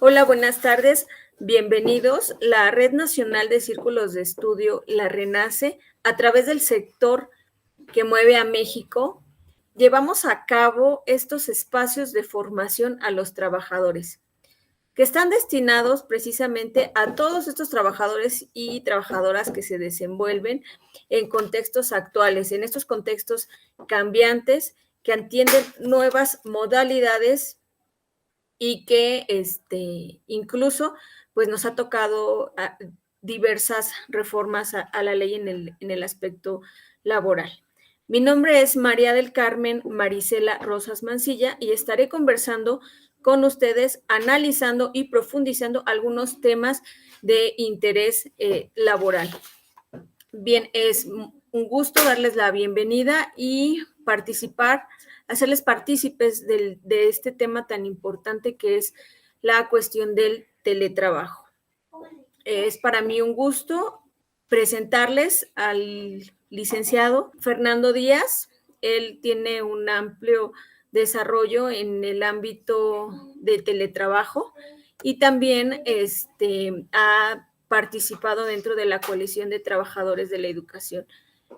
Hola, buenas tardes. Bienvenidos. La Red Nacional de Círculos de Estudio, la RENACE, a través del sector que mueve a México, llevamos a cabo estos espacios de formación a los trabajadores, que están destinados precisamente a todos estos trabajadores y trabajadoras que se desenvuelven en contextos actuales, en estos contextos cambiantes que atienden nuevas modalidades y que incluso pues nos ha tocado diversas reformas a la ley en el aspecto laboral. Mi nombre es María del Carmen Marisela Rosas Mancilla y estaré conversando con ustedes, analizando y profundizando algunos temas de interés laboral. Bien, es un gusto darles la bienvenida y participar, hacerles partícipes de este tema tan importante que es la cuestión del teletrabajo. Es para mí un gusto presentarles al licenciado Fernando Díaz. Él tiene un amplio desarrollo en el ámbito de teletrabajo y también ha participado dentro de la coalición de trabajadores de la educación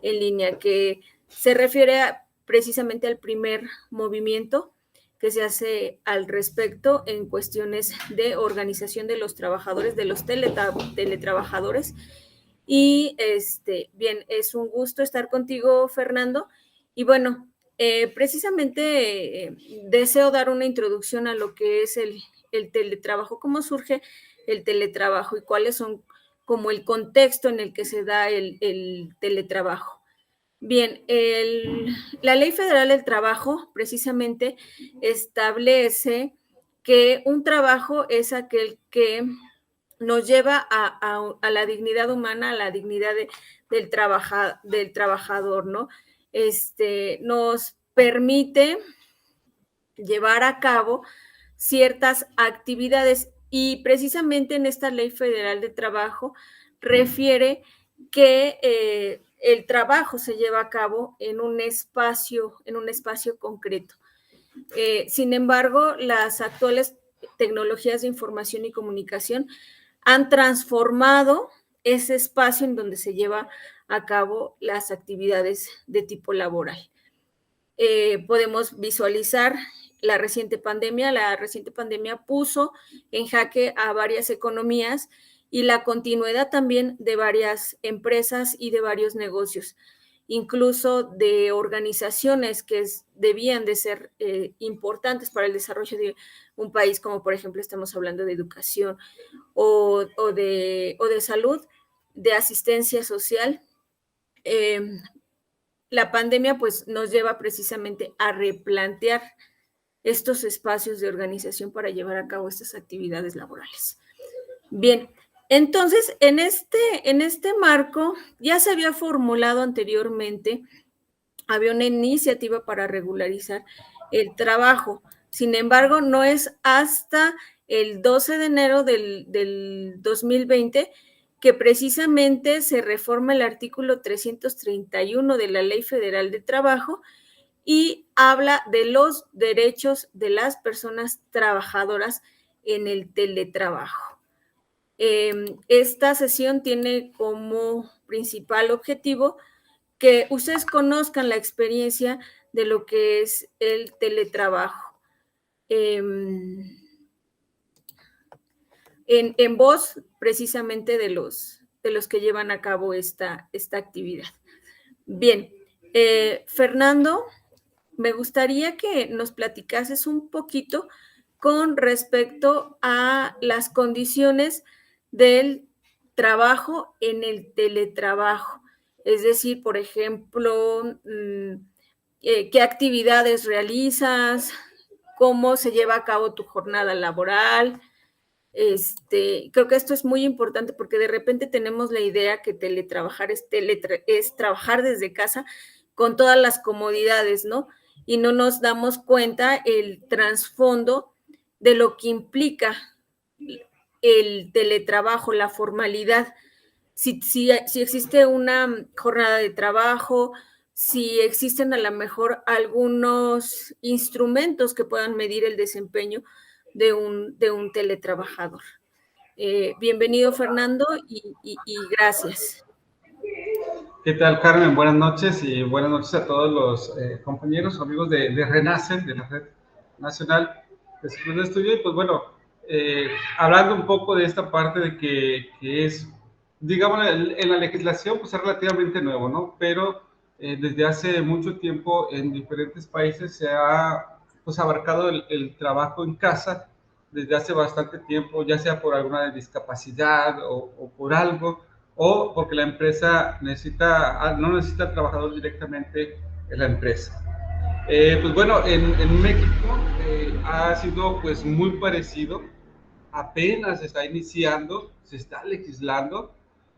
en línea, que se refiere precisamente al primer movimiento que se hace al respecto en cuestiones de organización de los trabajadores, de los teletrabajadores. Y bien, es un gusto estar contigo, Fernando. Y bueno, precisamente deseo dar una introducción a lo que es el teletrabajo, cómo surge el teletrabajo y cuáles son como el contexto en el que se da el teletrabajo. Bien, la Ley Federal del Trabajo precisamente establece que un trabajo es aquel que nos lleva a la dignidad humana, a la dignidad del trabajador, ¿no? Nos permite llevar a cabo ciertas actividades y precisamente en esta Ley Federal de Trabajo refiere que el trabajo se lleva a cabo en un espacio concreto. Sin embargo, las actuales tecnologías de información y comunicación han transformado ese espacio en donde se lleva a cabo las actividades de tipo laboral. Podemos visualizar la reciente pandemia. La reciente pandemia puso en jaque a varias economías y la continuidad también de varias empresas y de varios negocios, incluso de organizaciones que debían de ser importantes para el desarrollo de un país, como por ejemplo estamos hablando de educación o de salud, de asistencia social. La pandemia pues nos lleva precisamente a replantear estos espacios de organización para llevar a cabo estas actividades laborales. Bien, entonces en este marco ya se había formulado anteriormente, había una iniciativa para regularizar el trabajo. Sin embargo, no es hasta el 12 de enero del 2020 que precisamente se reforma el artículo 331 de la Ley Federal de Trabajo y habla de los derechos de las personas trabajadoras en el teletrabajo. Esta sesión tiene como principal objetivo que ustedes conozcan la experiencia de lo que es el teletrabajo. En voz precisamente de los que llevan a cabo esta actividad. Bien, Fernando, me gustaría que nos platicases un poquito con respecto a las condiciones del trabajo en el teletrabajo. Es decir, por ejemplo, qué actividades realizas, cómo se lleva a cabo tu jornada laboral. Creo que esto es muy importante porque de repente tenemos la idea que teletrabajar es trabajar desde casa con todas las comodidades, ¿no? Y no nos damos cuenta el trasfondo de lo que implica el teletrabajo, la formalidad. Si existe una jornada de trabajo, si existen a lo mejor algunos instrumentos que puedan medir el desempeño de un teletrabajador. Bienvenido, Fernando, y gracias. ¿Qué tal, Carmen? Buenas noches y buenas noches a todos los compañeros o amigos de Renace, de la Red Nacional de Ciclos de Estudio. Y pues bueno, hablando un poco de esta parte de que es, digamos, en la legislación, pues es relativamente nuevo, ¿no? Pero desde hace mucho tiempo en diferentes países se ha pues abarcado el trabajo en casa desde hace bastante tiempo, ya sea por alguna discapacidad o por algo, o porque la empresa no necesita al trabajador directamente en la empresa. Pues bueno, en México ha sido pues muy parecido, apenas se está iniciando, se está legislando,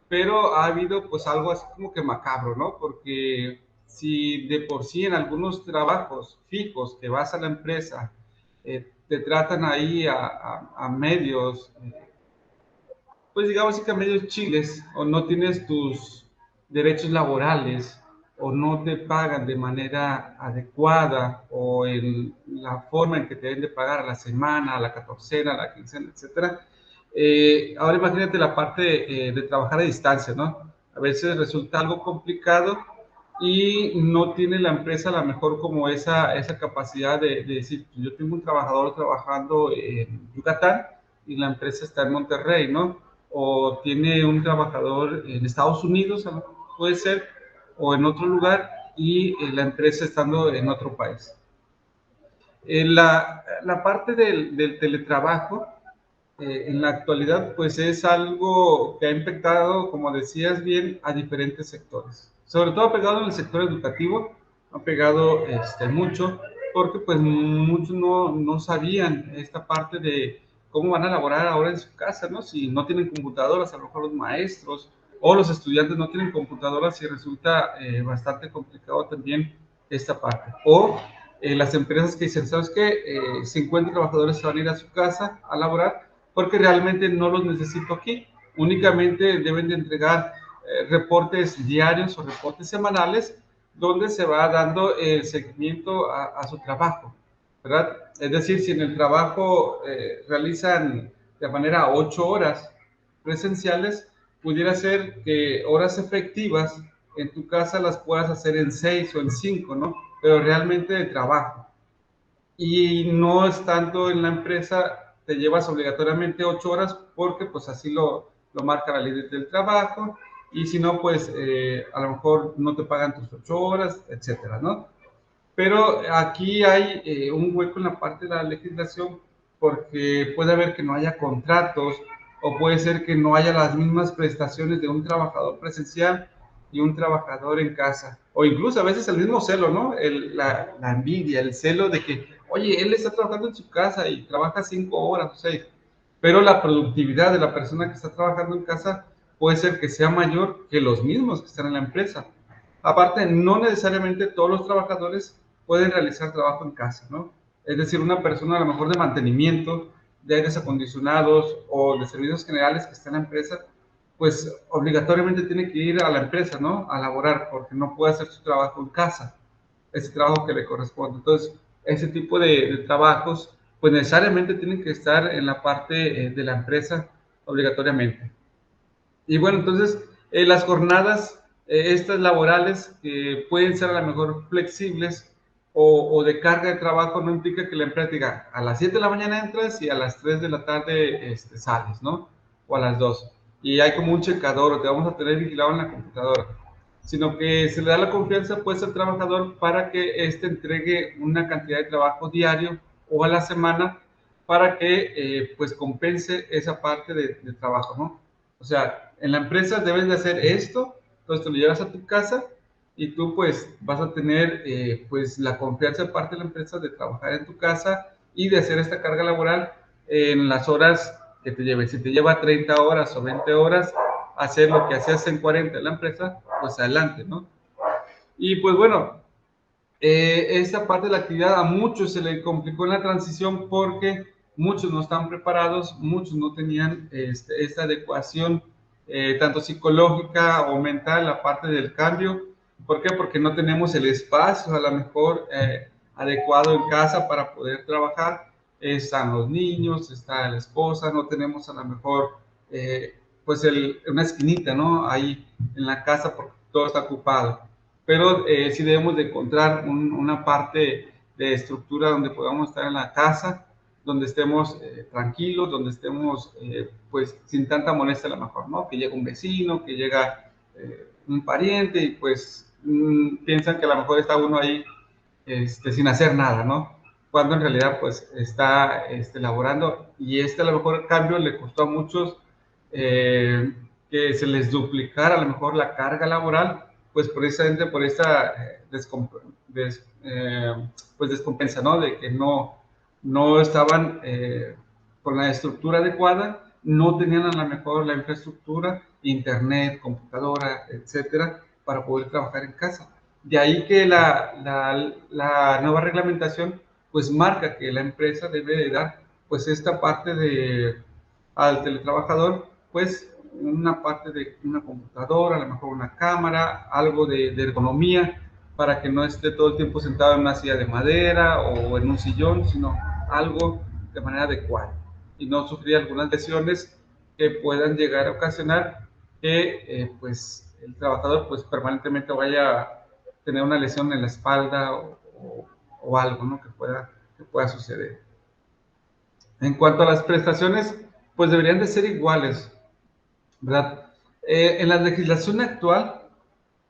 pero ha habido pues algo así como que macabro, ¿no? Porque si de por sí en algunos trabajos fijos que vas a la empresa te tratan ahí a medios, pues digamos que a medios chiles, o no tienes tus derechos laborales, o no te pagan de manera adecuada, o en la forma en que te deben de pagar a la semana, a la catorcena, a la quincena, etcétera. Ahora imagínate la parte de trabajar a distancia, ¿no? A veces resulta algo complicado y no tiene la empresa a lo mejor como esa capacidad de decir, yo tengo un trabajador trabajando en Yucatán y la empresa está en Monterrey, ¿no? O tiene un trabajador en Estados Unidos, puede ser, o en otro lugar, y la empresa estando en otro país. La parte del teletrabajo, en la actualidad, pues es algo que ha impactado, como decías bien, a diferentes sectores. Sobre todo ha pegado en el sector educativo, ha pegado mucho, porque pues muchos no sabían esta parte de cómo van a elaborar ahora en su casa, ¿no? Si no tienen computadoras, a lo mejor los maestros o los estudiantes no tienen computadoras y resulta bastante complicado también esta parte. O las empresas que dicen, ¿sabes qué? 50 trabajadores se van a ir a su casa a laborar porque realmente no los necesito aquí. Únicamente deben de entregar reportes diarios o reportes semanales donde se va dando el seguimiento a su trabajo, ¿verdad? Es decir, si en el trabajo realizan de manera 8 horas presenciales, pudiera ser que horas efectivas en tu casa las puedas hacer en 6 o en 5, ¿no? Pero realmente de trabajo. Y no estando en la empresa, te llevas obligatoriamente 8 horas porque pues así lo marca la ley del trabajo, y si no, pues a lo mejor no te pagan tus 8 horas, etcétera, ¿no? Pero aquí hay un hueco en la parte de la legislación porque puede haber que no haya contratos, o puede ser que no haya las mismas prestaciones de un trabajador presencial y un trabajador en casa. O incluso a veces el mismo celo, ¿no? La envidia, el celo de que, oye, él está trabajando en su casa y trabaja 5 horas o 6, pero la productividad de la persona que está trabajando en casa puede ser que sea mayor que los mismos que están en la empresa. Aparte, no necesariamente todos los trabajadores pueden realizar trabajo en casa, ¿no? Es decir, una persona a lo mejor de mantenimiento, de aires acondicionados o de servicios generales que está en la empresa, pues obligatoriamente tiene que ir a la empresa, ¿no? A laborar, porque no puede hacer su trabajo en casa, ese trabajo que le corresponde. Entonces, ese tipo de trabajos, pues necesariamente tienen que estar en la parte de la empresa obligatoriamente. Y bueno, entonces las jornadas estas laborales que pueden ser a lo mejor flexibles o de carga de trabajo no implica que la empresa diga a las 7 de la mañana entras y a las 3 de la tarde sales, ¿no? O a las 2. Y hay como un checador o te vamos a tener vigilado en la computadora, sino que se le da la confianza pues al trabajador para que entregue una cantidad de trabajo diario o a la semana para que pues compense esa parte de trabajo, ¿no? O sea, en la empresa debes de hacer esto, entonces te lo llevas a tu casa y tú pues vas a tener pues la confianza de parte de la empresa de trabajar en tu casa y de hacer esta carga laboral en las horas que te lleve. Si te lleva 30 horas o 20 horas, hacer lo que hacías en 40 en la empresa, pues adelante, ¿no? Y pues bueno, esta parte de la actividad a muchos se le complicó en la transición porque muchos no están preparados, muchos no tenían esta adecuación tanto psicológica o mental, la parte del cambio. ¿Por qué? Porque no tenemos el espacio a lo mejor adecuado en casa para poder trabajar. Están los niños, está la esposa, no tenemos a lo mejor pues una esquinita, ¿no? Ahí en la casa porque todo está ocupado, pero sí debemos de encontrar una parte de estructura donde podamos estar en la casa, donde estemos tranquilos, donde estemos pues sin tanta molestia a lo mejor, ¿no? Que llega un vecino, que llega un pariente y pues piensan que a lo mejor está uno ahí sin hacer nada, ¿no? Cuando en realidad pues está laborando y a lo mejor cambio le costó a muchos que se les duplicara a lo mejor la carga laboral, pues precisamente por esa pues descompensa, ¿no? De que no estaban con la estructura adecuada, no tenían a lo mejor la infraestructura, internet, computadora, etcétera, para poder trabajar en casa. De ahí que la nueva reglamentación pues marca que la empresa debe de dar pues esta parte al teletrabajador, pues una parte de una computadora, a lo mejor una cámara, algo de ergonomía, para que no esté todo el tiempo sentado en una silla de madera o en un sillón, sino algo de manera adecuada y no sufrir algunas lesiones que puedan llegar a ocasionar que pues el trabajador pues permanentemente vaya a tener una lesión en la espalda o algo, ¿no? que pueda suceder. En cuanto a las prestaciones, pues deberían de ser iguales, ¿verdad? En la legislación actual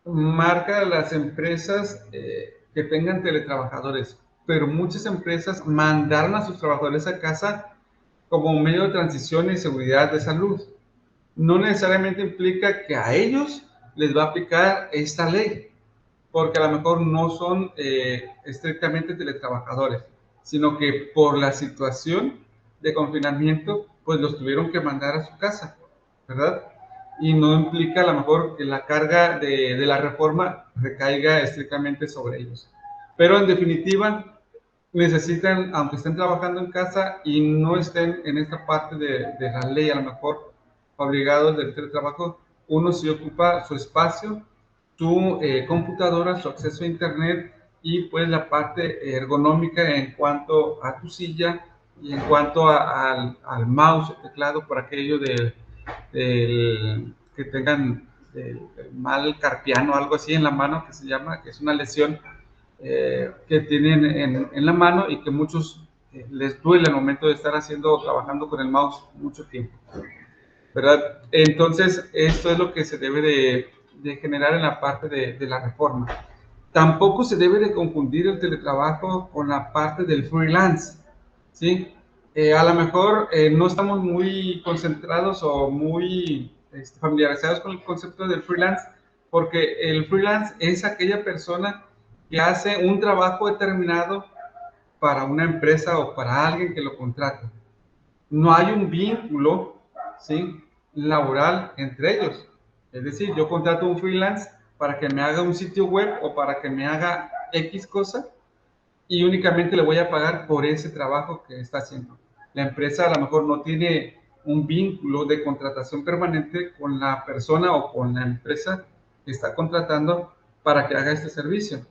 marca a las empresas que tengan teletrabajadores, pero muchas empresas mandaron a sus trabajadores a casa como medio de transición y seguridad de salud. No necesariamente implica que a ellos les va a aplicar esta ley, porque a lo mejor no son estrictamente teletrabajadores, sino que por la situación de confinamiento, pues los tuvieron que mandar a su casa, ¿verdad? Y no implica a lo mejor que la carga de la reforma recaiga estrictamente sobre ellos. Pero en definitiva, necesitan, aunque estén trabajando en casa y no estén en esta parte de la ley, a lo mejor obligados del teletrabajo, uno sí ocupa su espacio, tu computadora, su acceso a internet y pues la parte ergonómica en cuanto a tu silla y en cuanto al mouse o teclado por aquello que tengan el mal carpiano o algo así en la mano que se llama, que es una lesión que tienen en la mano y que muchos les duele al momento de estar trabajando con el mouse mucho tiempo, ¿verdad? Entonces, esto es lo que se debe de generar en la parte de la reforma. Tampoco se debe de confundir el teletrabajo con la parte del freelance, ¿sí? A lo mejor no estamos muy concentrados o muy familiarizados con el concepto del freelance, porque el freelance es aquella persona que hace un trabajo determinado para una empresa o para alguien que lo contrata. No hay un vínculo, ¿sí?, laboral entre ellos. Es decir, yo contrato un freelance para que me haga un sitio web o para que me haga X cosa y únicamente le voy a pagar por ese trabajo que está haciendo. La empresa a lo mejor no tiene un vínculo de contratación permanente con la persona o con la empresa que está contratando para que haga este servicio.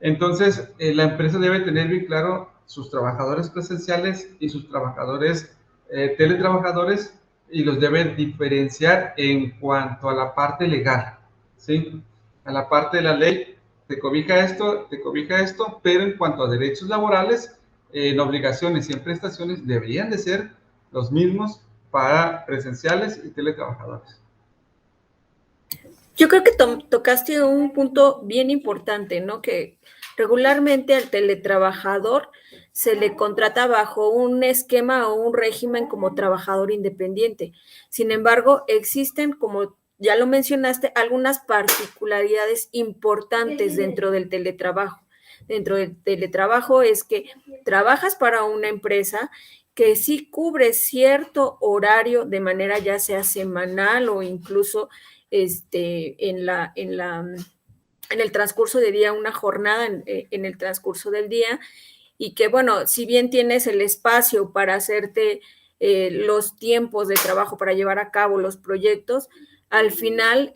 Entonces, la empresa debe tener bien claro sus trabajadores presenciales y sus trabajadores teletrabajadores y los debe diferenciar en cuanto a la parte legal, ¿sí? A la parte de la ley, te cobija esto, pero en cuanto a derechos laborales, en obligaciones y en prestaciones deberían de ser los mismos para presenciales y teletrabajadores. Yo creo que tocaste un punto bien importante, ¿no? Que regularmente al teletrabajador se le contrata bajo un esquema o un régimen como trabajador independiente. Sin embargo, existen, como ya lo mencionaste, algunas particularidades importantes dentro del teletrabajo. Dentro del teletrabajo es que trabajas para una empresa que sí cubre cierto horario de manera ya sea semanal o incluso en el transcurso de día, una jornada en el transcurso del día, y que, bueno, si bien tienes el espacio para hacerte los tiempos de trabajo para llevar a cabo los proyectos, al final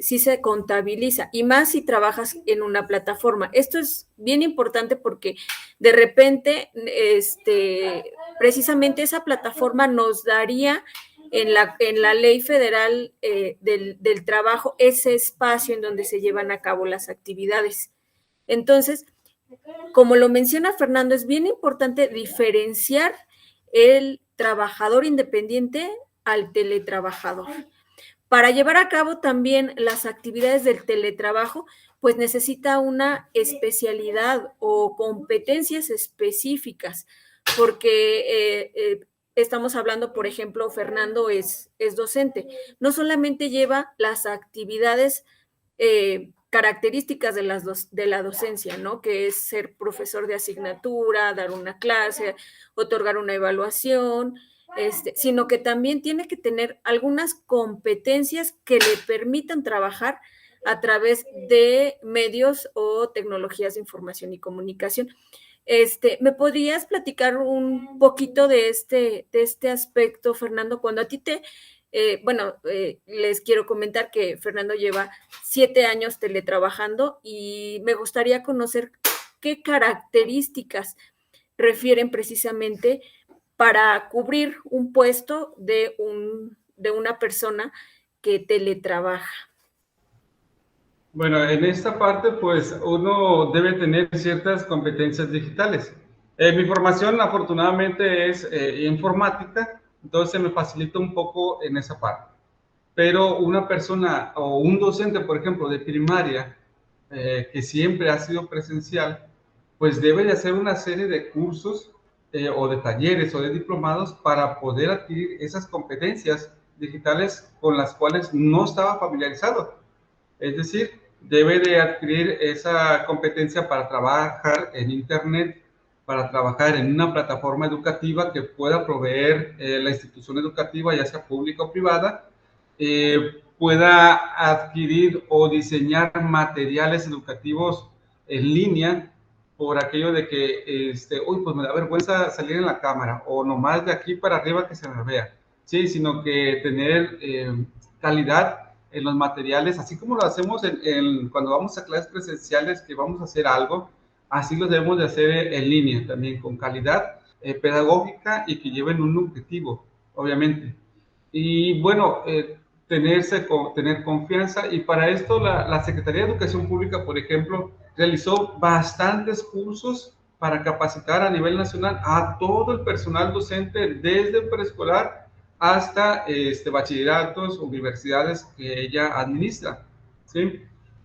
sí se contabiliza, y más si trabajas en una plataforma. Esto es bien importante porque de repente precisamente esa plataforma nos daría en la ley federal del trabajo ese espacio en donde se llevan a cabo las actividades. Entonces, como lo menciona Fernando, es bien importante diferenciar el trabajador independiente al teletrabajador. Para llevar a cabo también las actividades del teletrabajo, pues necesita una especialidad o competencias específicas, porque estamos hablando, por ejemplo, Fernando es docente, no solamente lleva las actividades características de la docencia, ¿no? Que es ser profesor de asignatura, dar una clase, otorgar una evaluación, sino que también tiene que tener algunas competencias que le permitan trabajar a través de medios o tecnologías de información y comunicación. ¿Me podrías platicar un poquito de este aspecto, Fernando? Cuando a ti les quiero comentar que Fernando lleva 7 años teletrabajando y me gustaría conocer qué características refieren precisamente para cubrir un puesto de una persona que teletrabaja. Bueno, en esta parte, pues uno debe tener ciertas competencias digitales. Mi formación, afortunadamente, es informática, entonces me facilita un poco en esa parte. Pero una persona o un docente, por ejemplo, de primaria, que siempre ha sido presencial, pues debe de hacer una serie de cursos o de talleres o de diplomados para poder adquirir esas competencias digitales con las cuales no estaba familiarizado. Es decir, debe de adquirir esa competencia para trabajar en Internet, para trabajar en una plataforma educativa que pueda proveer la institución educativa, ya sea pública o privada, pueda adquirir o diseñar materiales educativos en línea por aquello de que, uy, pues me da vergüenza salir en la cámara o nomás de aquí para arriba que se me vea, sí, sino que tener calidad en los materiales, así como lo hacemos cuando vamos a clases presenciales que vamos a hacer algo, así lo debemos de hacer en línea también, con calidad pedagógica y que lleven un objetivo, obviamente. Y bueno, tener confianza, y para esto la Secretaría de Educación Pública, por ejemplo, realizó bastantes cursos para capacitar a nivel nacional a todo el personal docente desde preescolar hasta bachilleratos, universidades que ella administra, ¿sí?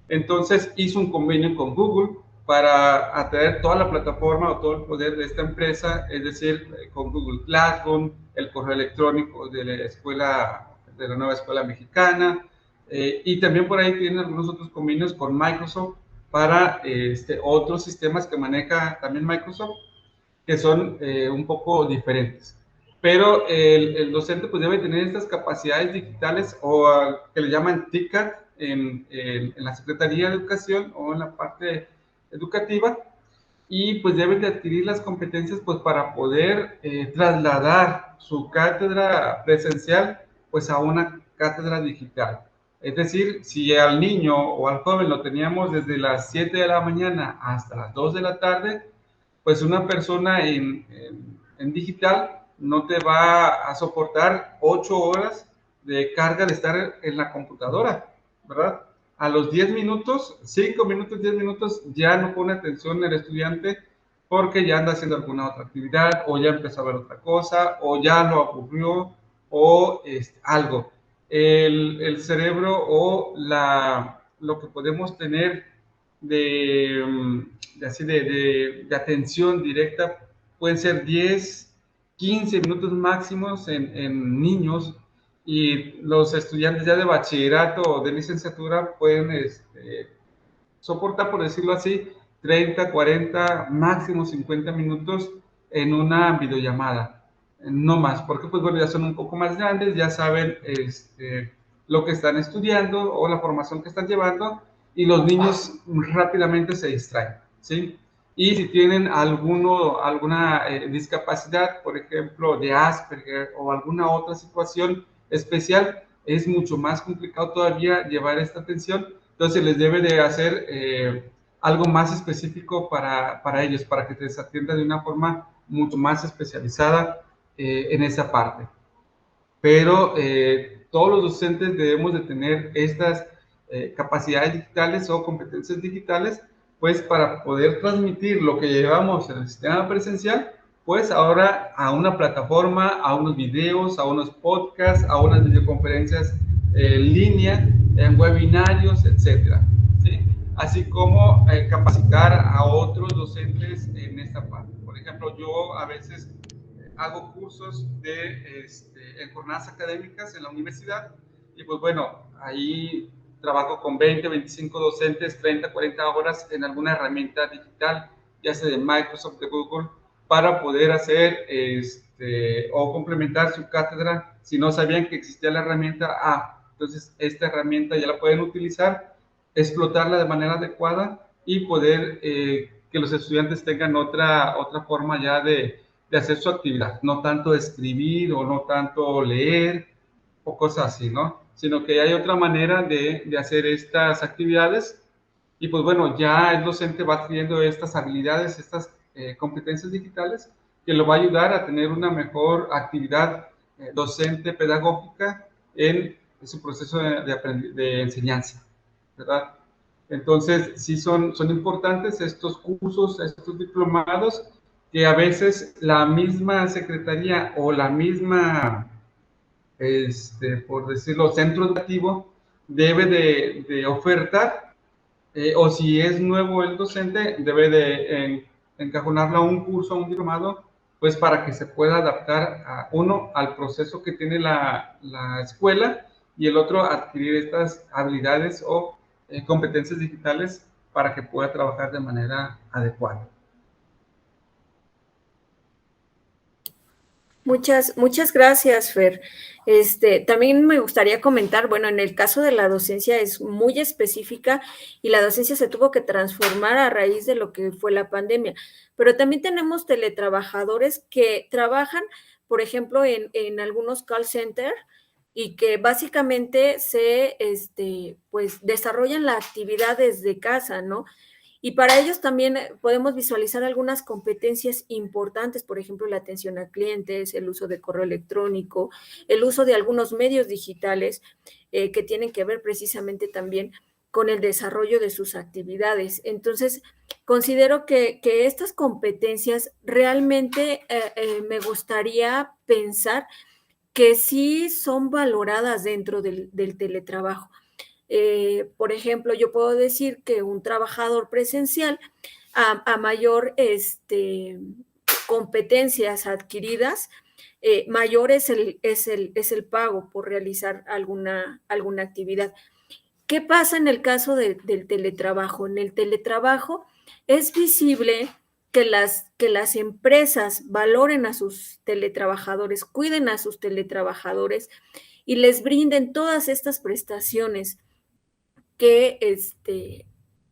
Entonces hizo un convenio con Google para atraer toda la plataforma o todo el poder de esta empresa, es decir, con Google Classroom, el correo electrónico de la escuela, de la nueva escuela mexicana, y también por ahí tienen algunos otros convenios con Microsoft para otros sistemas que maneja también Microsoft, que son un poco diferentes. Pero el docente pues debe tener estas capacidades digitales o que le llaman TICAT en la Secretaría de Educación o en la parte educativa, y pues debe de adquirir las competencias pues para poder trasladar su cátedra presencial pues a una cátedra digital. Es decir, si al niño o al joven lo teníamos desde las 7 de la mañana hasta las 2 de la tarde, pues una persona en digital no te va a soportar 8 horas de carga de estar en la computadora, ¿verdad? A los 10 minutos, 5 minutos, 10 minutos, ya no pone atención el estudiante porque ya anda haciendo alguna otra actividad o ya empezó a ver otra cosa o ya lo aburrió o algo. El cerebro o lo que podemos tener de atención directa pueden ser 10, 15 minutos máximos en niños, y los estudiantes ya de bachillerato o de licenciatura pueden soportar, por decirlo así, 30, 40, máximo 50 minutos en una videollamada. No más, porque pues bueno, ya son un poco más grandes, ya saben lo que están estudiando o la formación que están llevando, y los niños rápidamente se distraen, ¿sí? Y si tienen alguna discapacidad, por ejemplo, de Asperger o alguna otra situación especial, es mucho más complicado todavía llevar esta atención. Entonces les debe de hacer algo más específico para ellos, para que se les atienda de una forma mucho más especializada en esa parte. Pero todos los docentes debemos de tener estas capacidades digitales o competencias digitales, pues para poder transmitir lo que llevamos en el sistema presencial, pues ahora a una plataforma, a unos videos, a unos podcasts, a unas videoconferencias en línea, en webinarios, etcétera, ¿sí? Así como capacitar a otros docentes en esta parte. Por ejemplo, yo a veces hago cursos en jornadas académicas en la universidad, y pues bueno, ahí trabajo con 20, 25 docentes, 30, 40 horas en alguna herramienta digital, ya sea de Microsoft, de Google, para poder hacer o complementar su cátedra. Si no sabían que existía la herramienta, entonces esta herramienta ya la pueden utilizar, explotarla de manera adecuada y poder que los estudiantes tengan otra forma ya de hacer su actividad, no tanto escribir o no tanto leer o cosas así, ¿no? Sino que hay otra manera de hacer estas actividades, y pues bueno, ya el docente va adquiriendo estas habilidades, estas competencias digitales, que lo va a ayudar a tener una mejor actividad docente pedagógica en su proceso de enseñanza, ¿verdad? Entonces, sí son importantes estos cursos, estos diplomados, que a veces la misma secretaría o la misma, por decirlo, centro educativo debe de ofertar, o si es nuevo el docente, debe de encajonarlo a un curso, a un diplomado, pues para que se pueda adaptar al proceso que tiene la escuela, y el otro adquirir estas habilidades o competencias digitales para que pueda trabajar de manera adecuada. Muchas gracias, Fer. También me gustaría comentar, bueno, en el caso de la docencia es muy específica y la docencia se tuvo que transformar a raíz de lo que fue la pandemia, pero también tenemos teletrabajadores que trabajan, por ejemplo, en algunos call centers y que básicamente pues desarrollan la actividad desde casa, ¿no? Y para ellos también podemos visualizar algunas competencias importantes, por ejemplo, la atención a clientes, el uso de correo electrónico, el uso de algunos medios digitales que tienen que ver precisamente también con el desarrollo de sus actividades. Entonces, considero que estas competencias realmente me gustaría pensar que sí son valoradas dentro del teletrabajo. Por ejemplo, yo puedo decir que un trabajador presencial a mayor competencias adquiridas, mayor es el pago por realizar alguna actividad. ¿Qué pasa en el caso del teletrabajo? En el teletrabajo es visible que las empresas valoren a sus teletrabajadores, cuiden a sus teletrabajadores y les brinden todas estas prestaciones que,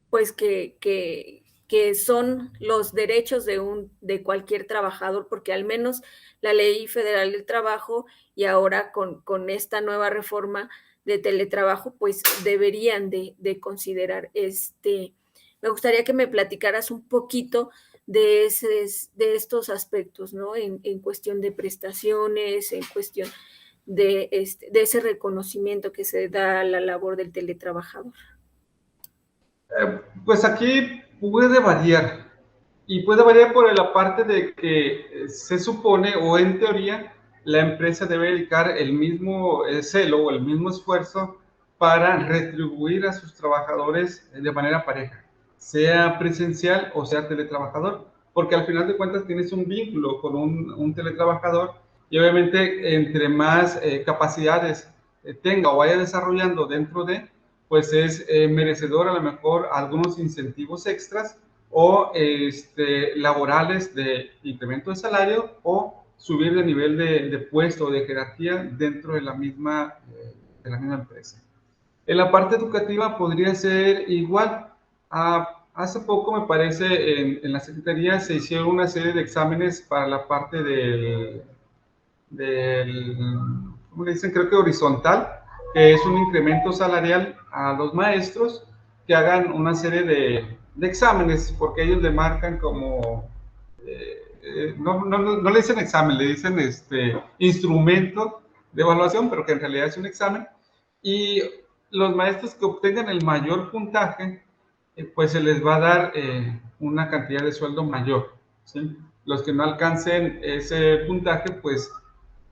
pues que son los derechos de cualquier trabajador, porque al menos la Ley Federal del Trabajo y ahora con esta nueva reforma de teletrabajo, pues deberían de considerar. Me gustaría que me platicaras un poquito de estos aspectos, ¿no? En cuestión de prestaciones, en cuestión de ese reconocimiento que se da a la labor del teletrabajador. Pues aquí puede variar, y puede variar por la parte de que se supone, o en teoría, la empresa debe dedicar el mismo celo o el mismo esfuerzo para retribuir a sus trabajadores de manera pareja, sea presencial o sea teletrabajador, porque al final de cuentas tienes un vínculo con un teletrabajador, y obviamente entre más capacidades tenga o vaya desarrollando dentro de, pues es merecedor a lo mejor algunos incentivos extras o laborales de incremento de salario o subir de nivel de puesto o de jerarquía dentro de la misma empresa. En la parte educativa podría ser igual. Hace poco, me parece, en la Secretaría se hicieron una serie de exámenes para la parte del, ¿cómo le dicen? Creo que horizontal, que es un incremento salarial a los maestros que hagan una serie de exámenes, porque ellos le marcan como, no le dicen examen, le dicen instrumento de evaluación, pero que en realidad es un examen, y los maestros que obtengan el mayor puntaje, pues se les va a dar una cantidad de sueldo mayor, ¿sí? Los que no alcancen ese puntaje, pues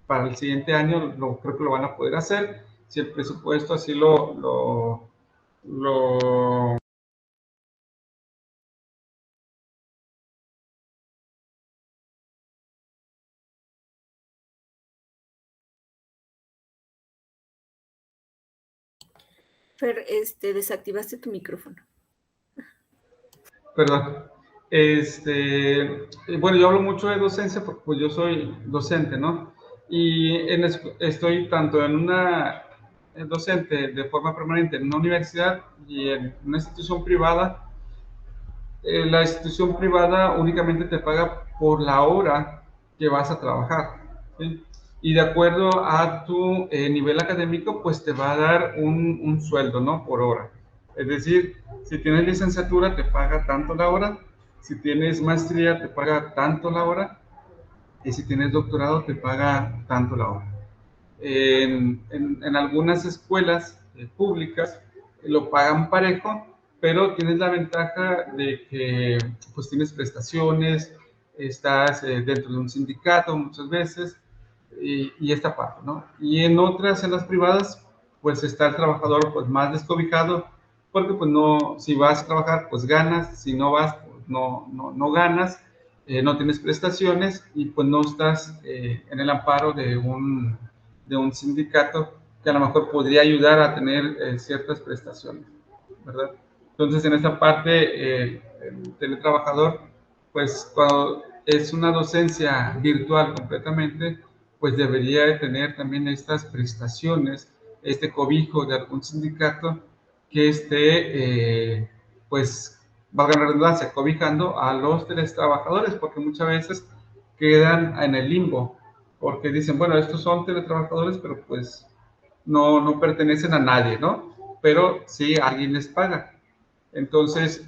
para el siguiente año creo que lo van a poder hacer, si el presupuesto así lo Fer, desactivaste tu micrófono. Perdón. Bueno, yo hablo mucho de docencia porque pues yo soy docente, ¿no? Y estoy tanto en una docente de forma permanente en una universidad y en una institución privada. La institución privada únicamente te paga por la hora que vas a trabajar, ¿sí? Y de acuerdo a tu nivel académico, pues te va a dar un sueldo, ¿no? Por hora. Es decir, si tienes licenciatura, te paga tanto la hora; si tienes maestría, te paga tanto la hora; y si tienes doctorado, te paga tanto la hora. En algunas escuelas públicas lo pagan parejo, pero tienes la ventaja de que pues tienes prestaciones, estás dentro de un sindicato muchas veces, y esta parte, ¿no? Y en otras, en las privadas, pues está el trabajador pues más descobijado, porque pues no, si vas a trabajar pues ganas, si no vas pues no ganas, no tienes prestaciones y pues no estás en el amparo de un sindicato que a lo mejor podría ayudar a tener ciertas prestaciones, ¿verdad? Entonces, en esta parte, el teletrabajador, pues cuando es una docencia virtual completamente, pues debería de tener también estas prestaciones, este cobijo de algún sindicato que esté, pues, valga la redundancia, cobijando a los teletrabajadores, porque muchas veces quedan en el limbo, porque dicen, bueno, estos son teletrabajadores, pero pues no pertenecen a nadie, ¿no? Pero sí, alguien les paga. Entonces,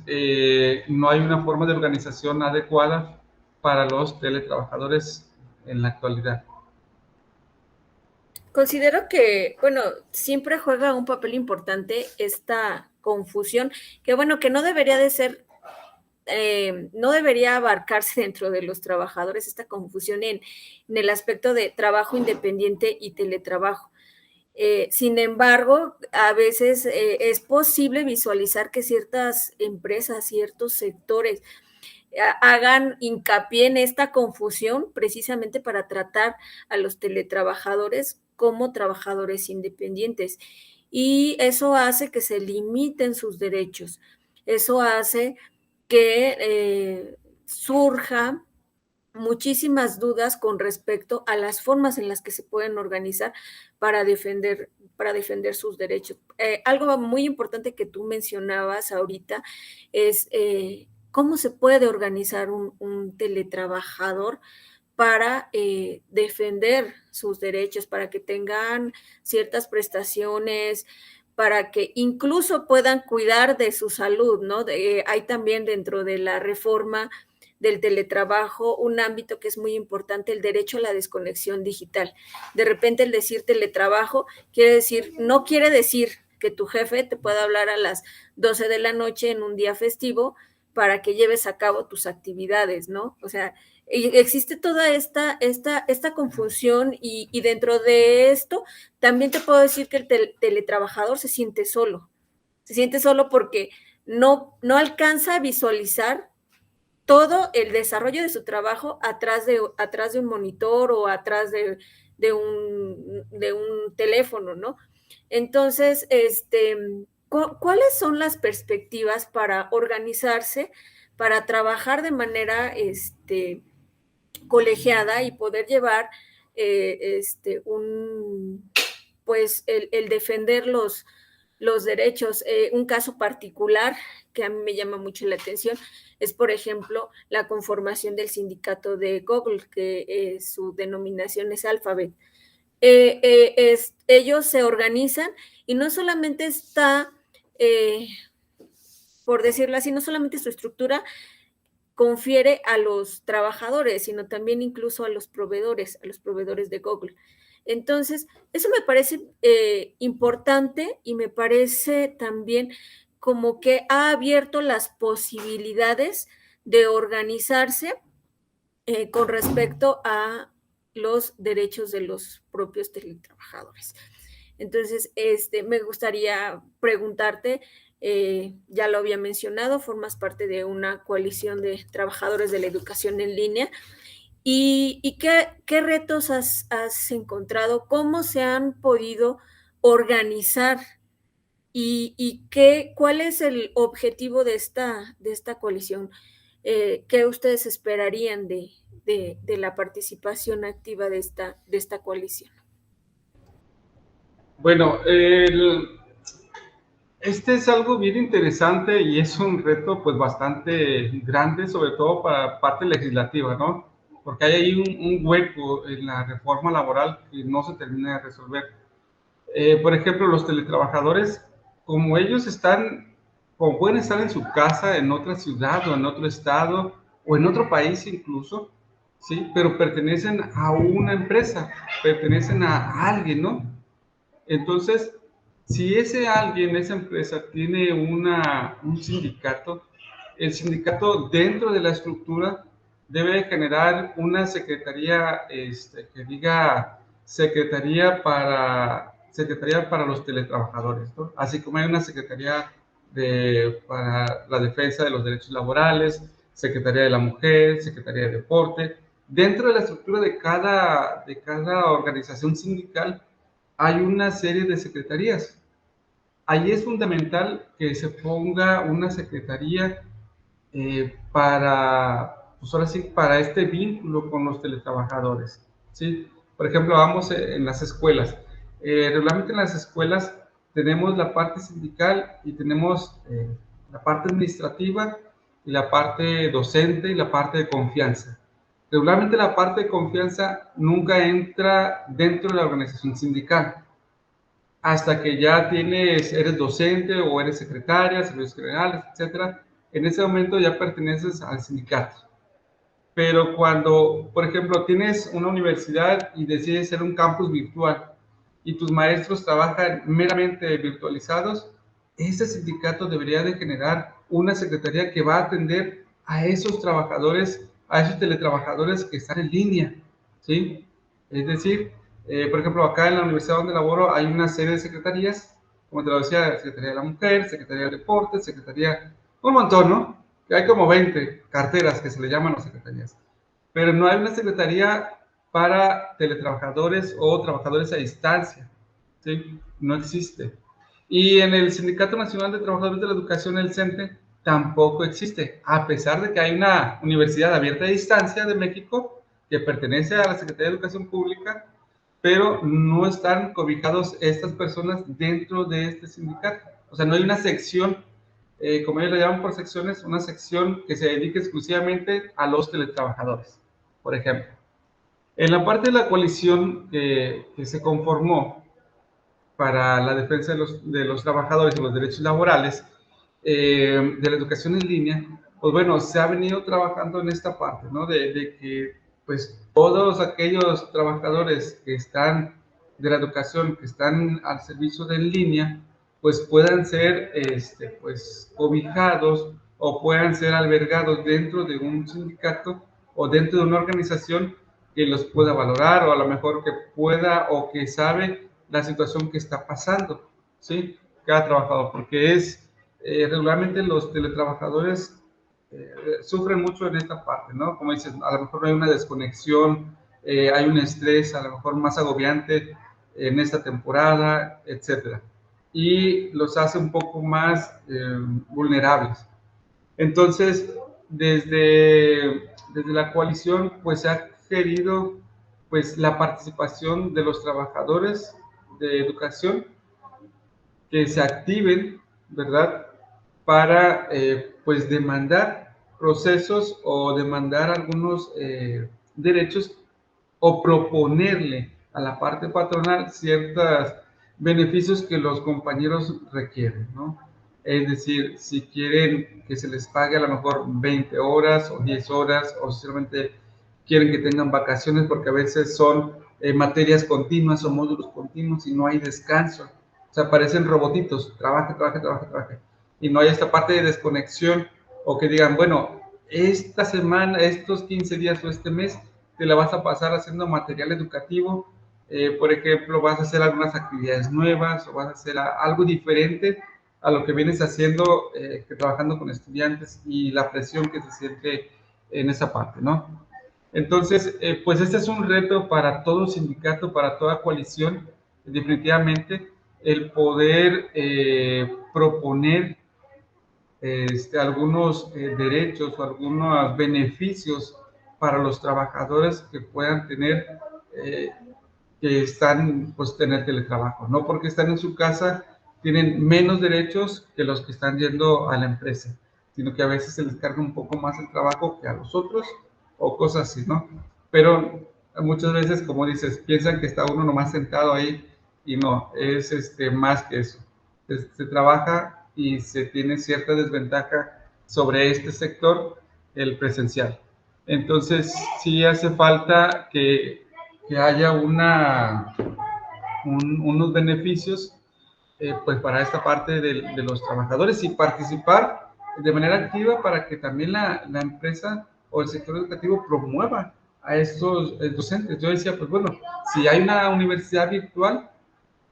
no hay una forma de organización adecuada para los teletrabajadores en la actualidad. Considero que, bueno, siempre juega un papel importante esta confusión, que bueno, que no debería de ser, no debería abarcarse dentro de los trabajadores esta confusión en el aspecto de trabajo independiente y teletrabajo. Sin embargo, a veces es posible visualizar que ciertas empresas, ciertos sectores hagan hincapié en esta confusión precisamente para tratar a los teletrabajadores como trabajadores independientes. Y eso hace que se limiten sus derechos. Eso hace que surja muchísimas dudas con respecto a las formas en las que se pueden organizar para defender sus derechos. Algo muy importante que tú mencionabas ahorita es cómo se puede organizar un teletrabajador para defender sus derechos, para que tengan ciertas prestaciones, para que incluso puedan cuidar de su salud, ¿no? Hay también dentro de la reforma del teletrabajo un ámbito que es muy importante, el derecho a la desconexión digital. De repente el decir teletrabajo no quiere decir que tu jefe te pueda hablar a las 12 de la noche en un día festivo para que lleves a cabo tus actividades, ¿no? O sea, existe toda esta confusión y dentro de esto también te puedo decir que el teletrabajador se siente solo porque no alcanza a visualizar todo el desarrollo de su trabajo atrás de un monitor o atrás de un teléfono, ¿no? Entonces, ¿cuáles son las perspectivas para organizarse, para trabajar de manera colegiada y poder llevar pues el defender los derechos? Un caso particular que a mí me llama mucho la atención es, por ejemplo, la conformación del sindicato de Google, que su denominación es Alphabet. Ellos se organizan y no solamente está, por decirlo así, no solamente su estructura confiere a los trabajadores, sino también incluso a los proveedores de Google. Entonces, eso me parece importante y me parece también como que ha abierto las posibilidades de organizarse con respecto a los derechos de los propios teletrabajadores. Entonces, me gustaría preguntarte, ya lo había mencionado, formas parte de una coalición de trabajadores de la educación en línea. ¿Y qué retos has encontrado? ¿Cómo se han podido organizar? ¿Y cuál es el objetivo de esta coalición? ¿Qué ustedes esperarían de la participación activa de esta coalición? Bueno, este es algo bien interesante y es un reto pues bastante grande, sobre todo para parte legislativa, ¿no? Porque hay ahí un hueco en la reforma laboral que no se termina de resolver. Por ejemplo, los teletrabajadores, como ellos están, como pueden estar en su casa, en otra ciudad o en otro estado o en otro país incluso, ¿sí? Pero pertenecen a una empresa, pertenecen a alguien, ¿no? Entonces, si ese alguien, esa empresa tiene un sindicato, el sindicato dentro de la estructura debe generar una secretaría que diga secretaría para los teletrabajadores, ¿no? Así como hay una secretaría para la defensa de los derechos laborales, secretaría de la mujer, secretaría de deporte. Dentro de la estructura de cada organización sindical hay una serie de secretarías. Allí es fundamental que se ponga una secretaría pues ahora sí, para este vínculo con los teletrabajadores, ¿sí? Por ejemplo, vamos en las escuelas. Regularmente en las escuelas tenemos la parte sindical y tenemos la parte administrativa y la parte docente y la parte de confianza. Regularmente la parte de confianza nunca entra dentro de la organización sindical hasta que ya eres docente o eres secretaria, servicios generales, etcétera. En ese momento ya perteneces al sindicato. Pero cuando, por ejemplo, tienes una universidad y decides ser un campus virtual y tus maestros trabajan meramente virtualizados, ese sindicato debería de generar una secretaría que va a atender a esos trabajadores, a esos teletrabajadores que están en línea, ¿sí? Es decir, por ejemplo, acá en la universidad donde laboro hay una serie de secretarías, como te lo decía, Secretaría de la Mujer, Secretaría de Deportes, Secretaría, un montón, ¿no? Que hay como 20 carteras que se le llaman las secretarías, pero no hay una secretaría para teletrabajadores o trabajadores a distancia, ¿sí? No existe. Y en el Sindicato Nacional de Trabajadores de la Educación, el CENTE, tampoco existe, a pesar de que hay una universidad abierta a distancia de México que pertenece a la Secretaría de Educación Pública, pero no están cobijados estas personas dentro de este sindicato. O sea, no hay una sección, como ellos lo llaman por secciones, una sección que se dedique exclusivamente a los teletrabajadores, por ejemplo. En la parte de la coalición que se conformó para la defensa de los trabajadores y los derechos laborales de la educación en línea, pues bueno, se ha venido trabajando en esta parte, ¿no? De que pues todos aquellos trabajadores que están de la educación, que están al servicio de en línea, pues puedan ser pues cobijados o puedan ser albergados dentro de un sindicato o dentro de una organización que los pueda valorar o a lo mejor que pueda o que sabe la situación que está pasando, ¿sí? Cada trabajador, porque regularmente los teletrabajadores sufren mucho en esta parte, ¿no? Como dices, a lo mejor hay una desconexión, hay un estrés a lo mejor más agobiante en esta temporada, etcétera. Y los hace un poco más vulnerables. Entonces, desde la coalición, pues se ha querido pues la participación de los trabajadores de educación que se activen, ¿verdad? Para pues demandar procesos o demandar algunos derechos o proponerle a la parte patronal ciertos beneficios que los compañeros requieren, ¿no? Es decir, si quieren que se les pague a lo mejor 20 horas o 10 horas o simplemente quieren que tengan vacaciones porque a veces son materias continuas o módulos continuos y no hay descanso. O sea, parecen robotitos, trabaje, trabaje, trabaje, trabaje. Y no hay esta parte de desconexión o que digan, bueno, esta semana, estos 15 días o este mes, te la vas a pasar haciendo material educativo. Por ejemplo, vas a hacer algunas actividades nuevas o vas a hacer algo diferente a lo que vienes haciendo, trabajando con estudiantes y la presión que se siente en esa parte, ¿no? Entonces, pues este es un reto para todo sindicato, para toda coalición, definitivamente, el poder proponer algunos derechos o algunos beneficios para los trabajadores que puedan tener, eh, que están pues en el teletrabajo, no porque están en su casa tienen menos derechos que los que están yendo a la empresa, sino que a veces se les carga un poco más el trabajo que a los otros o cosas así, ¿no? Pero muchas veces, como dices, piensan que está uno nomás sentado ahí y no, es más que eso. Se trabaja y se tiene cierta desventaja sobre este sector, el presencial. Entonces, sí hace falta que haya unos beneficios pues para esta parte de los trabajadores y participar de manera activa para que también la empresa o el sector educativo promueva a estos docentes. Yo decía, pues bueno, si hay una universidad virtual,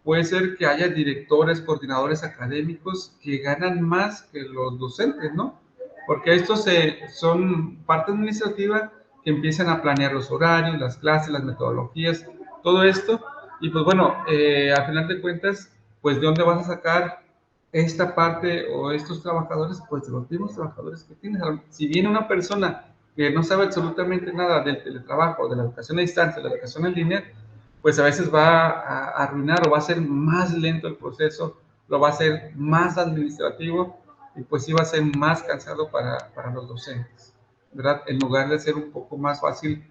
puede ser que haya directores, coordinadores académicos que ganan más que los docentes, ¿no? Porque estos son parte administrativa que empiezan a planear los horarios, las clases, las metodologías, todo esto. Y pues bueno, a final de cuentas, pues ¿de dónde vas a sacar esta parte o estos trabajadores? Pues de los mismos trabajadores que tienes. Si viene una persona que no sabe absolutamente nada del teletrabajo, de la educación a distancia, de la educación en línea, pues a veces va a arruinar o va a ser más lento el proceso, lo va a hacer más administrativo y pues sí va a ser más cansado para los docentes, ¿verdad? En lugar de ser un poco más fácil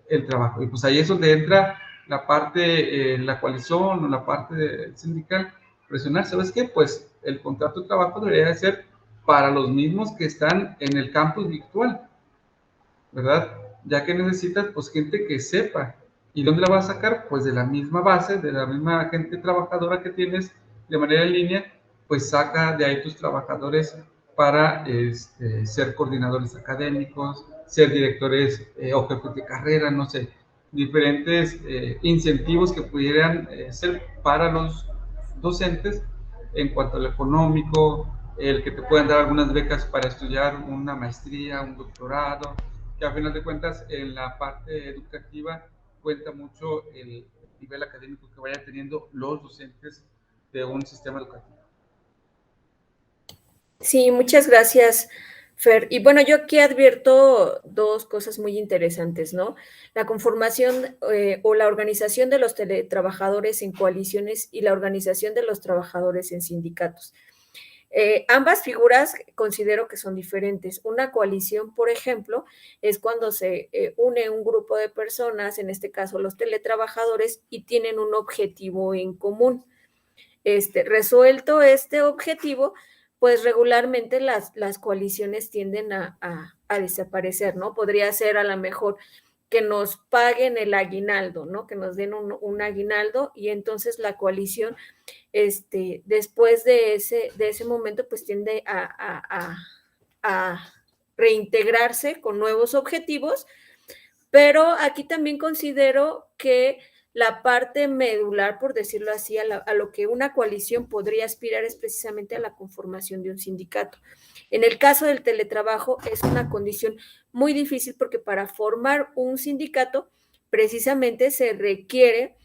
el trabajo. Y pues ahí es donde entra la parte, la coalición o la parte sindical, presionar, ¿sabes qué? Pues el contrato de trabajo debería de ser para los mismos que están en el campus virtual, ¿verdad? Ya que necesitas, pues, gente que sepa. ¿Y dónde la vas a sacar? Pues de la misma base, de la misma gente trabajadora que tienes de manera en línea, pues saca de ahí tus trabajadores para ser coordinadores académicos, ser directores o jefes de carrera, no sé, diferentes incentivos que pudieran ser para los docentes en cuanto al económico, el que te puedan dar algunas becas para estudiar una maestría, un doctorado, que a final de cuentas en la parte educativa cuenta mucho el nivel académico que vayan teniendo los docentes de un sistema educativo. Sí, muchas gracias, Fer. Y bueno, yo aquí advierto dos cosas muy interesantes, ¿no? La conformación o la organización de los teletrabajadores en coaliciones y la organización de los trabajadores en sindicatos. Ambas figuras considero que son diferentes. Una coalición, por ejemplo, es cuando se une un grupo de personas, en este caso los teletrabajadores, y tienen un objetivo en común. Resuelto este objetivo, pues regularmente las coaliciones tienden a desaparecer, ¿no? Podría ser a lo mejor que nos paguen el aguinaldo, ¿no? Que nos den un aguinaldo y entonces la coalición, después de ese momento, pues tiende a reintegrarse con nuevos objetivos, pero aquí también considero que la parte medular, por decirlo así, a lo que una coalición podría aspirar es precisamente a la conformación de un sindicato. En el caso del teletrabajo es una condición muy difícil porque para formar un sindicato precisamente se requiere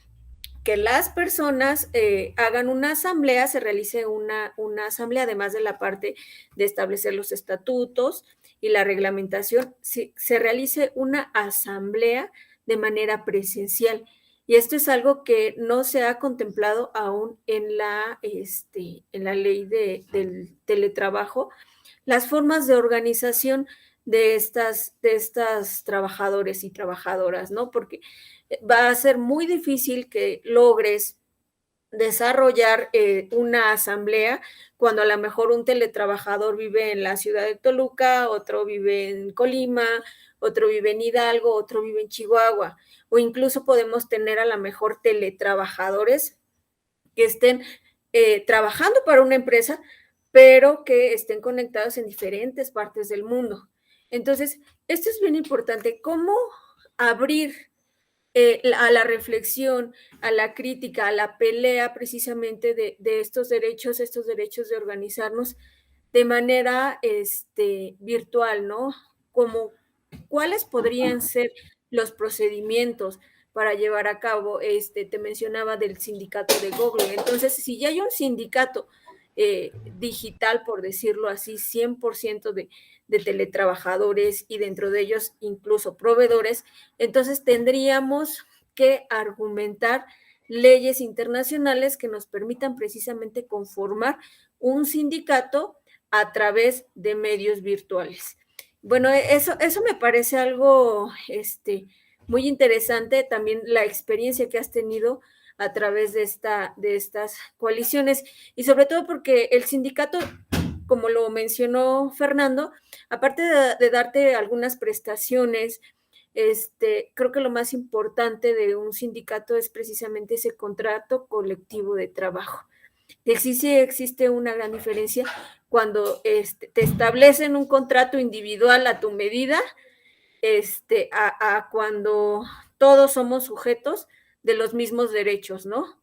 que las personas hagan una asamblea, se realice una asamblea, además de la parte de establecer los estatutos y la reglamentación, se realice una asamblea de manera presencial. Y esto es algo que no se ha contemplado aún en la ley del teletrabajo, las formas de organización de estas trabajadores y trabajadoras, ¿no? Porque va a ser muy difícil que logres desarrollar una asamblea cuando a lo mejor un teletrabajador vive en la ciudad de Toluca, otro vive en Colima, otro vive en Hidalgo, otro vive en Chihuahua, o incluso podemos tener a lo mejor teletrabajadores que estén trabajando para una empresa, pero que estén conectados en diferentes partes del mundo. Entonces, esto es bien importante, cómo abrir a la reflexión, a la crítica, a la pelea precisamente de estos derechos de organizarnos de manera virtual, ¿no? Como cuáles podrían ser los procedimientos para llevar a cabo, te mencionaba del sindicato de Google. Entonces, si ya hay un sindicato digital, por decirlo así, 100% de teletrabajadores y dentro de ellos incluso proveedores, entonces tendríamos que argumentar leyes internacionales que nos permitan precisamente conformar un sindicato a través de medios virtuales. Bueno, eso me parece algo muy interesante, también la experiencia que has tenido a través de estas coaliciones y sobre todo porque el sindicato, como lo mencionó Fernando, aparte de darte algunas prestaciones, creo que lo más importante de un sindicato es precisamente ese contrato colectivo de trabajo. Existe una gran diferencia cuando te establecen un contrato individual a tu medida, a cuando todos somos sujetos de los mismos derechos, ¿no?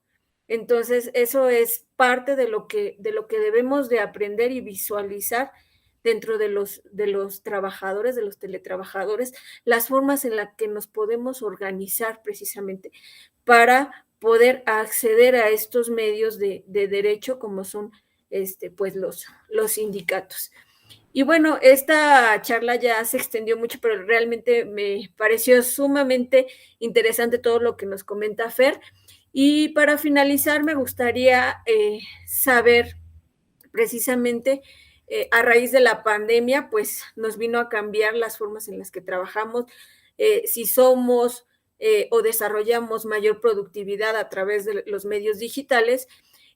Entonces, eso es parte de lo que debemos de aprender y visualizar dentro de los trabajadores, de los teletrabajadores, las formas en las que nos podemos organizar precisamente para poder acceder a estos medios de derecho como son pues los sindicatos. Y bueno, esta charla ya se extendió mucho, pero realmente me pareció sumamente interesante todo lo que nos comenta Fer. Y para finalizar, me gustaría saber precisamente a raíz de la pandemia, pues nos vino a cambiar las formas en las que trabajamos, si somos o desarrollamos mayor productividad a través de los medios digitales.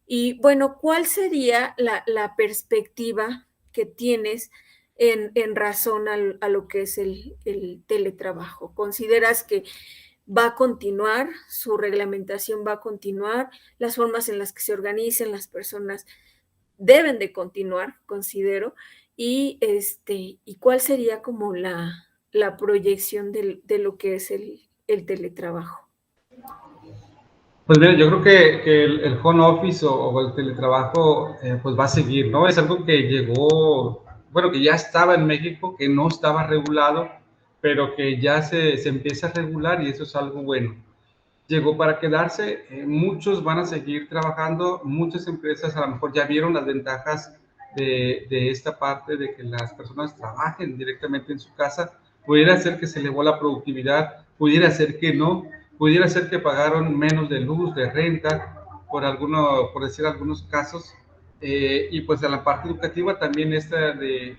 Y bueno, ¿cuál sería la perspectiva que tienes en razón a lo que es el teletrabajo? ¿Consideras que va a continuar, su reglamentación va a continuar, las formas en las que se organicen las personas deben de continuar, considero, y cuál sería como la proyección de lo que es el teletrabajo? Pues mira, yo creo que el home office o el teletrabajo pues va a seguir, ¿no? Es algo que llegó, bueno, que ya estaba en México, que no estaba regulado, pero que ya se empieza a regular y eso es algo bueno. Llegó para quedarse, muchos van a seguir trabajando, muchas empresas a lo mejor ya vieron las ventajas de esta parte de que las personas trabajen directamente en su casa, pudiera ser que se elevó la productividad, pudiera ser que no, pudiera ser que pagaron menos de luz, de renta, por decir algunos casos, y pues en la parte educativa también esta de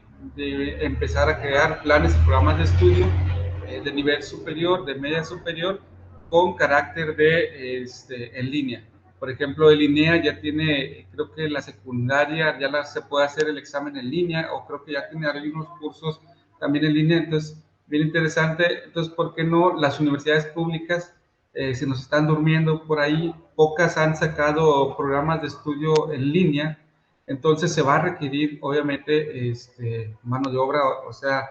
empezar a crear planes y programas de estudio de nivel superior, de media superior, con carácter en línea. Por ejemplo, el INEA ya tiene, creo que la secundaria ya se puede hacer el examen en línea, o creo que ya tiene algunos cursos también en línea, entonces, bien interesante. Entonces, ¿por qué no las universidades públicas se nos están durmiendo por ahí? Pocas han sacado programas de estudio en línea, entonces se va a requerir, obviamente, mano de obra, o sea,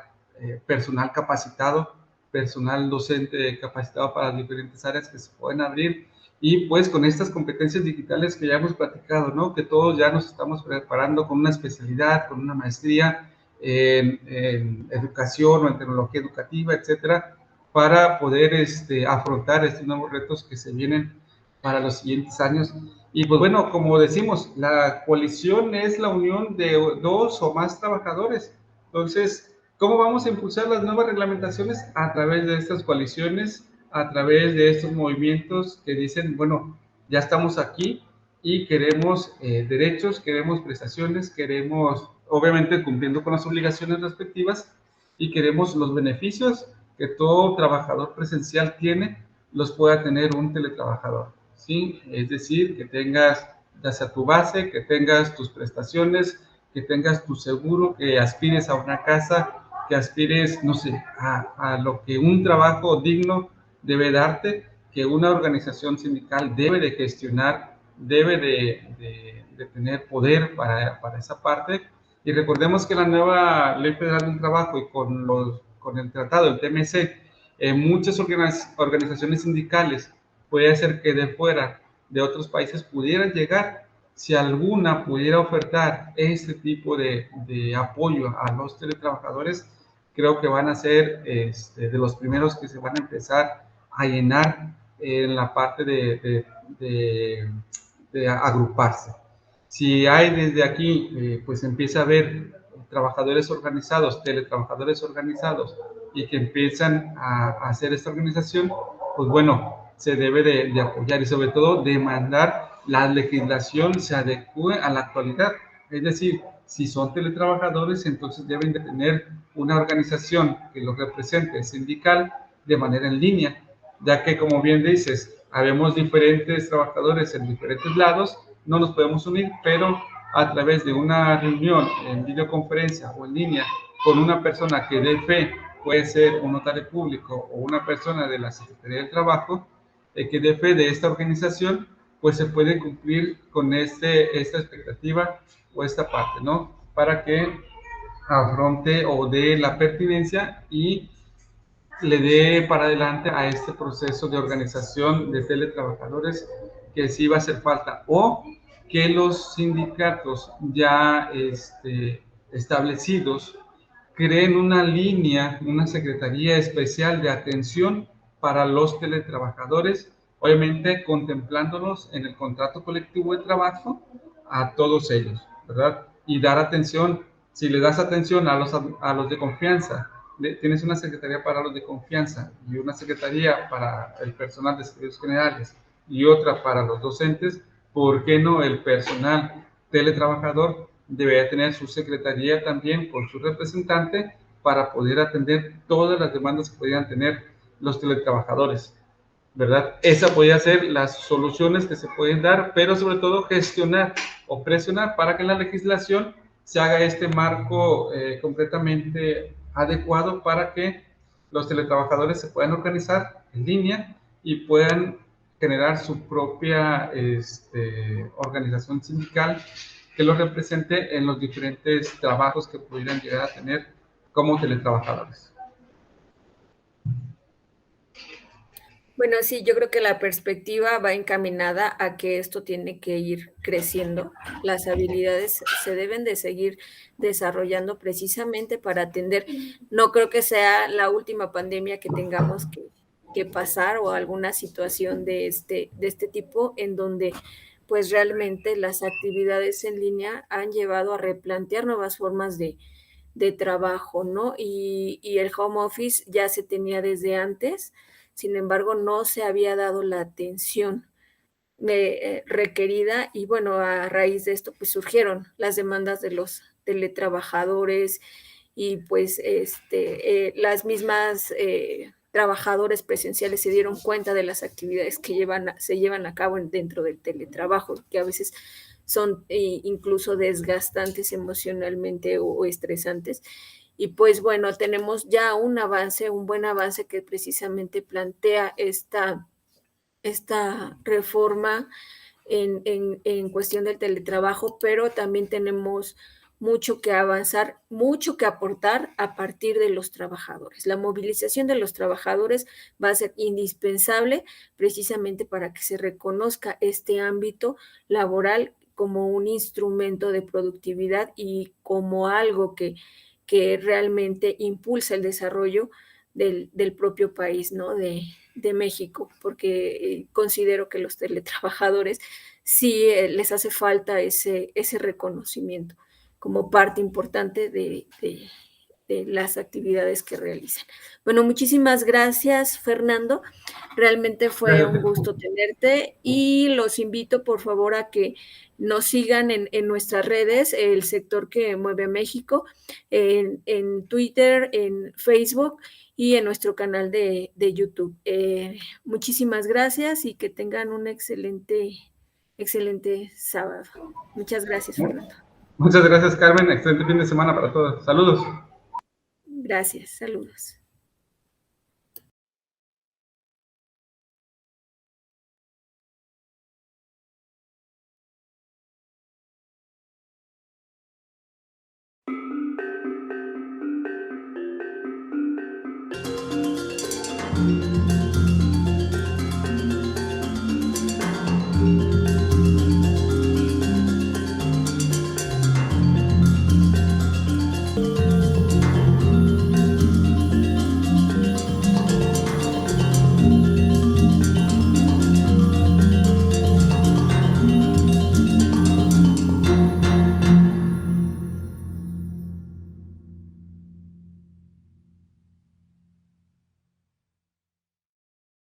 personal capacitado, personal docente capacitado para diferentes áreas que se pueden abrir y pues con estas competencias digitales que ya hemos platicado, ¿no? Que todos ya nos estamos preparando con una especialidad, con una maestría en educación o en tecnología educativa, etcétera, para poder afrontar estos nuevos retos que se vienen para los siguientes años. Y pues bueno, como decimos, la coalición es la unión de dos o más trabajadores. Entonces, ¿cómo vamos a impulsar las nuevas reglamentaciones? A través de estas coaliciones, a través de estos movimientos que dicen, bueno, ya estamos aquí y queremos derechos, queremos prestaciones, queremos, obviamente, cumpliendo con las obligaciones respectivas, y queremos los beneficios que todo trabajador presencial tiene, los pueda tener un teletrabajador, ¿sí? Es decir, que tengas ya sea tu base, que tengas tus prestaciones, que tengas tu seguro, que aspires a una casa, que aspires, no sé, a lo que un trabajo digno debe darte, que una organización sindical debe de gestionar, debe de tener poder para esa parte. Y recordemos que la nueva Ley Federal del Trabajo y con el tratado, el TMC, muchas organizaciones sindicales, puede ser que de fuera, de otros países, pudieran llegar. Si alguna pudiera ofertar este tipo de apoyo a los teletrabajadores, creo que van a ser de los primeros que se van a empezar a llenar en la parte de agruparse. Si hay desde aquí, pues empieza a haber trabajadores organizados, teletrabajadores organizados, y que empiezan a hacer esta organización, pues bueno, se debe de apoyar y sobre todo demandar la legislación se adecue a la actualidad. Es decir, si son teletrabajadores, entonces deben de tener una organización que los represente sindical de manera en línea, ya que, como bien dices, habemos diferentes trabajadores en diferentes lados, no nos podemos unir, pero a través de una reunión en videoconferencia o en línea con una persona que dé fe, puede ser un notario público o una persona de la Secretaría del Trabajo, que dé fe de esta organización, pues se puede cumplir con esta expectativa o esta parte, ¿no? Para que afronte o dé la pertinencia y le dé para adelante a este proceso de organización de teletrabajadores que sí va a hacer falta, o que los sindicatos ya establecidos creen una línea, una secretaría especial de atención para los teletrabajadores, obviamente contemplándolos en el contrato colectivo de trabajo a todos ellos, ¿verdad? Y dar atención, si le das atención a los de confianza, tienes una secretaría para los de confianza y una secretaría para el personal de servicios generales y otra para los docentes, ¿por qué no el personal teletrabajador debería tener su secretaría también con su representante para poder atender todas las demandas que podrían tener los teletrabajadores? ¿Verdad? Esa podría ser las soluciones que se pueden dar, pero sobre todo gestionar o presionar para que la legislación se haga este marco completamente adecuado para que los teletrabajadores se puedan organizar en línea y puedan generar su propia organización sindical que los represente en los diferentes trabajos que pudieran llegar a tener como teletrabajadores. Bueno, sí, yo creo que la perspectiva va encaminada a que esto tiene que ir creciendo. Las habilidades se deben de seguir desarrollando precisamente para atender. No creo que sea la última pandemia que tengamos que pasar o alguna situación de este tipo en donde pues realmente las actividades en línea han llevado a replantear nuevas formas de trabajo, ¿no? Y el home office ya se tenía desde antes, sin embargo, no se había dado la atención requerida y bueno, a raíz de esto, pues surgieron las demandas de los teletrabajadores y pues las mismas trabajadores presenciales se dieron cuenta de las actividades que se llevan a cabo dentro del teletrabajo, que a veces son incluso desgastantes emocionalmente o estresantes. Y pues bueno, tenemos ya un avance, un buen avance que precisamente plantea esta reforma en cuestión del teletrabajo, pero también tenemos mucho que avanzar, mucho que aportar a partir de los trabajadores. La movilización de los trabajadores va a ser indispensable precisamente para que se reconozca este ámbito laboral como un instrumento de productividad y como algo que realmente impulsa el desarrollo del propio país, ¿no? De México, porque considero que los teletrabajadores sí les hace falta ese reconocimiento como parte importante de las actividades que realizan. Bueno, muchísimas gracias, Fernando. Realmente fue un gusto tenerte y los invito, por favor, a que nos sigan en nuestras redes, el sector que mueve a México, en Twitter, en Facebook y en nuestro canal de YouTube. Muchísimas gracias y que tengan un excelente sábado. Muchas gracias, Fernando. Muchas gracias, Carmen. Excelente fin de semana para todos. Saludos. Gracias, saludos.